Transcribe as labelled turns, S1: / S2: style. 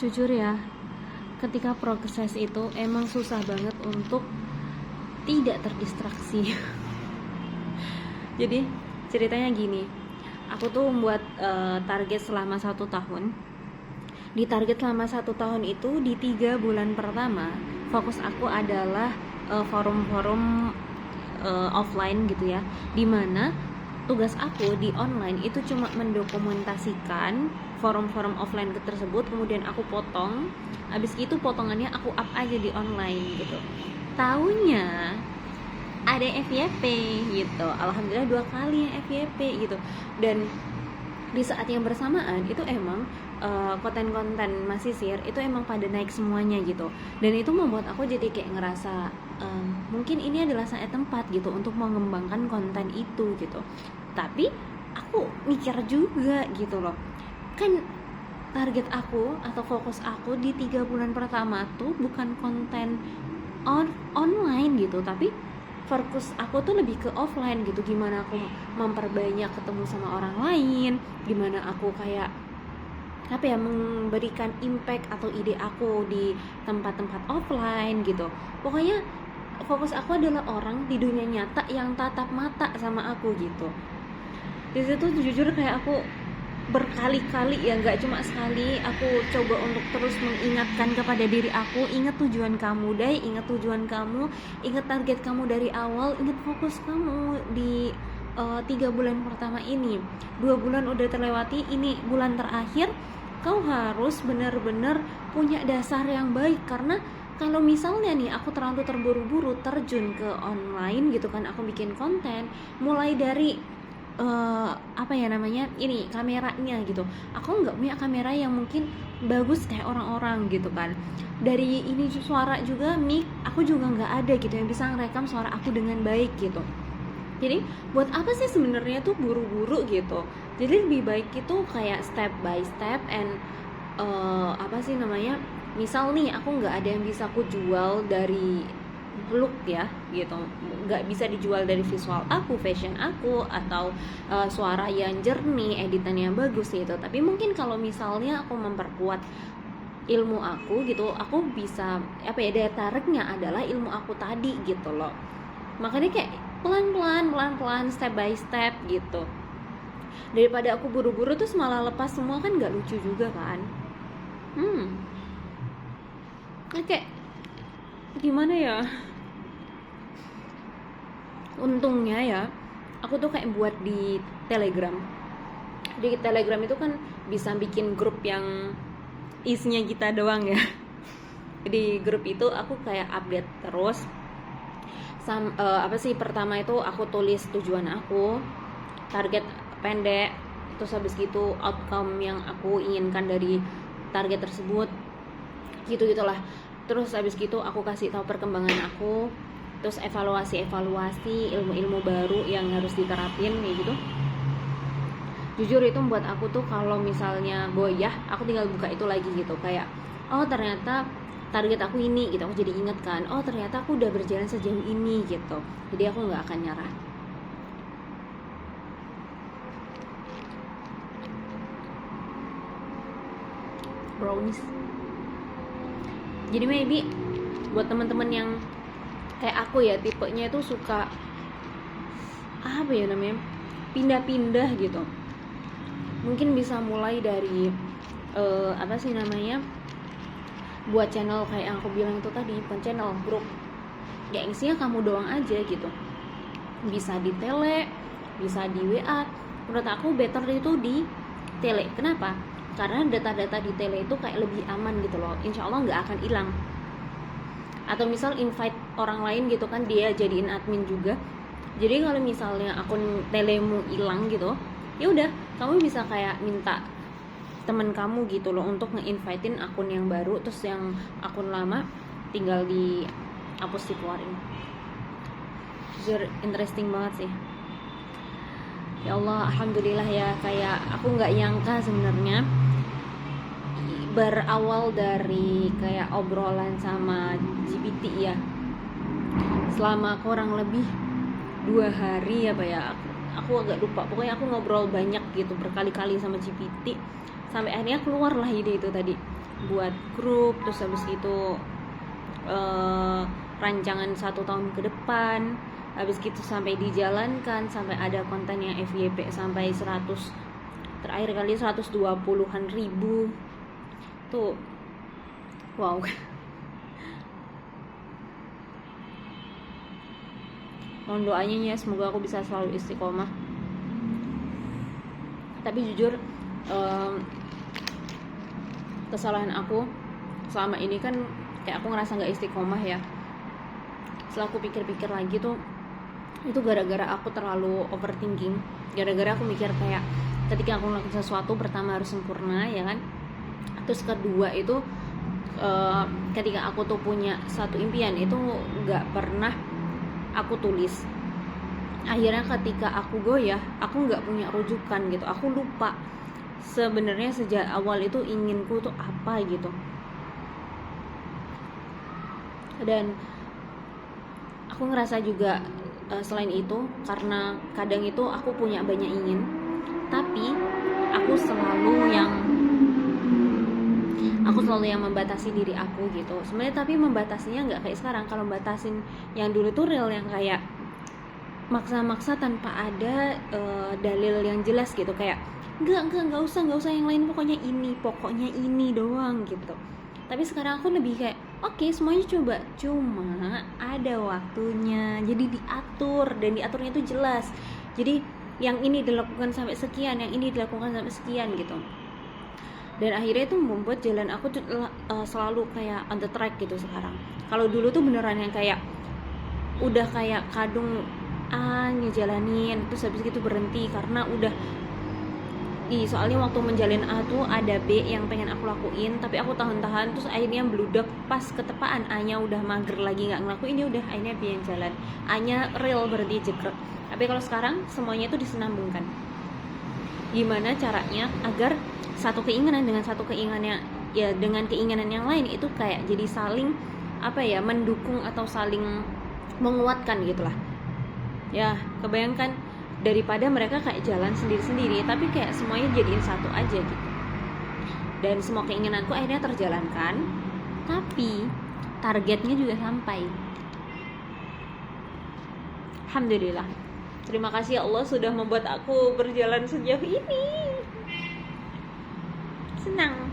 S1: Jujur ya, ketika proses itu emang susah banget untuk tidak terdistraksi. Jadi ceritanya gini, aku tuh membuat target selama 1 tahun. Di target selama 1 tahun itu, di 3 bulan pertama fokus aku adalah forum-forum offline gitu ya, dimana tugas aku di online itu cuma mendokumentasikan forum-forum offline tersebut, kemudian aku potong, abis itu potongannya aku up aja di online gitu. Taunya ada yang FYP gitu, alhamdulillah 2 kali yang FYP gitu. Dan di saat yang bersamaan itu emang konten-konten Masisir itu emang pada naik semuanya gitu, dan itu membuat aku jadi kayak ngerasa mungkin ini adalah saat tempat gitu untuk mengembangkan konten itu gitu. Tapi aku mikir juga gitu loh, kan target aku atau fokus aku di 3 bulan pertama tuh bukan konten online gitu, tapi fokus aku tuh lebih ke offline gitu. Gimana aku memperbanyak ketemu sama orang lain, gimana aku kayak apa ya, memberikan impact atau ide aku di tempat-tempat offline gitu. Pokoknya fokus aku adalah orang di dunia nyata yang tatap mata sama aku gitu. Di situ jujur kayak aku berkali-kali ya, nggak cuma sekali, aku coba untuk terus mengingatkan kepada diri aku, ingat tujuan kamu deh, ingat tujuan kamu, ingat target kamu dari awal, ingat fokus kamu di 3 bulan pertama ini. 2 bulan udah terlewati, ini bulan terakhir, kau harus benar-benar punya dasar yang baik. Karena kalau misalnya nih aku terlalu terburu-buru terjun ke online gitu kan, aku bikin konten mulai dari apa ya namanya, ini kameranya gitu, aku nggak punya kamera yang mungkin bagus kayak orang-orang gitu kan. Dari ini suara juga, mic aku juga nggak ada gitu yang bisa ngerekam suara aku dengan baik gitu. Jadi buat apa sih sebenarnya tuh buru-buru gitu. Jadi lebih baik itu kayak step by step, and apa sih namanya, misal nih aku nggak ada yang bisa aku jual dari look ya gitu, nggak bisa dijual dari visual aku, fashion aku, atau suara yang jernih, editan yang bagus gitu. Tapi mungkin kalau misalnya aku memperkuat ilmu aku gitu, aku bisa apa ya, daya tariknya adalah ilmu aku tadi gitu loh. Makanya kayak pelan-pelan step by step gitu, daripada aku buru-buru terus malah lepas semua, kan nggak lucu juga kan. Oke, gimana ya, untungnya ya aku tuh kayak buat di Telegram. Di Telegram itu kan bisa bikin grup yang isinya kita doang ya. Di grup itu aku kayak update terus. Apa sih, pertama itu aku tulis tujuan aku, target pendek, terus habis gitu outcome yang aku inginkan dari target tersebut, gitu-gitulah. Terus habis gitu aku kasih tahu perkembangan aku, terus evaluasi ilmu-ilmu baru yang harus diterapin kayak gitu. Jujur itu membuat aku tuh kalau misalnya goyah, aku tinggal buka itu lagi gitu, kayak oh ternyata target aku ini gitu, aku jadi inget kan, oh ternyata aku udah berjalan sejauh ini gitu. Jadi aku nggak akan nyerah. Brownies. Jadi maybe buat teman-teman yang kayak aku ya, tipenya itu suka apa ya namanya, pindah-pindah gitu, mungkin bisa mulai dari apa sih namanya, buat channel kayak yang aku bilang itu tadi, bukan channel, grup ya, isinya kamu doang aja gitu. Bisa di tele, bisa di WA. Menurut aku better itu di tele. Kenapa? Karena data-data di tele itu kayak lebih aman gitu loh, insya Allah nggak akan hilang. Atau misal invite orang lain gitu kan, dia jadiin admin juga. Jadi kalau misalnya akun telemu hilang gitu, ya udah kamu bisa kayak minta temen kamu gitu loh untuk nge-invitein akun yang baru, terus yang akun lama tinggal dihapus, dikeluarin. Jujur interesting banget sih. Ya Allah, alhamdulillah ya, kayak aku nggak nyangka sebenarnya, berawal dari kayak obrolan sama GPT ya, selama kurang lebih 2 hari apa ya, aku agak lupa, pokoknya aku ngobrol banyak gitu berkali-kali sama GPT, sampai akhirnya keluar lah ide itu tadi. buat grup, terus habis itu rancangan 1 tahun ke depan, habis gitu sampai dijalankan, sampai ada konten yang FYP sampai 100, terakhir kali 120-an ribu tuh. Wow. Mohon doanya ya, semoga aku bisa selalu istiqomah. Tapi jujur kesalahan aku selama ini kan kayak aku ngerasa nggak istiqomah ya. Setelah aku pikir-pikir lagi tuh, itu gara-gara aku terlalu overthinking. Gara-gara aku mikir kayak ketika aku melakukan sesuatu, pertama harus sempurna ya kan. Terus kedua itu ketika aku tuh punya satu impian itu nggak pernah aku tulis. Akhirnya ketika aku goyah, aku nggak punya rujukan gitu. Aku lupa sebenarnya sejak awal itu inginku tuh apa gitu. Dan aku ngerasa juga selain itu, karena kadang itu aku punya banyak ingin, tapi aku selalu yang membatasi diri aku gitu sebenarnya. Tapi membatasinya nggak kayak sekarang. Kalau membatasin yang dulu tuh real, yang kayak maksa-maksa tanpa ada dalil yang jelas gitu, kayak nggak usah yang lain, pokoknya ini doang gitu. Tapi sekarang aku lebih kayak oke, semuanya coba, cuma ada waktunya, jadi diatur, dan diaturnya itu jelas. Jadi yang ini dilakukan sampai sekian, yang ini dilakukan sampai sekian gitu. Dan akhirnya itu membuat jalan aku selalu kayak on the track gitu sekarang. Kalau dulu tuh beneran yang kayak udah kayak kadung ngejalanin, terus habis gitu berhenti karena udah soalnya waktu menjalin A tuh ada B yang pengen aku lakuin, tapi aku tahan-tahan, terus akhirnya bludak pas ketepaan A-nya udah mager lagi nggak ngelakuin, ini udah akhirnya B yang jalan, A-nya real berarti jegrek. Tapi kalau sekarang semuanya itu disenambungkan. Gimana caranya agar satu keinginan dengan satu keinginan ya dengan keinginan yang lain itu kayak jadi saling mendukung atau saling menguatkan gitulah. Ya, kebayangkan daripada mereka kayak jalan sendiri-sendiri, tapi kayak semuanya jadiin satu aja gitu. Dan semua keinginanku akhirnya terjalankan, tapi targetnya juga sampai. Alhamdulillah. Terima kasih Allah sudah membuat aku berjalan sejauh ini. Senang.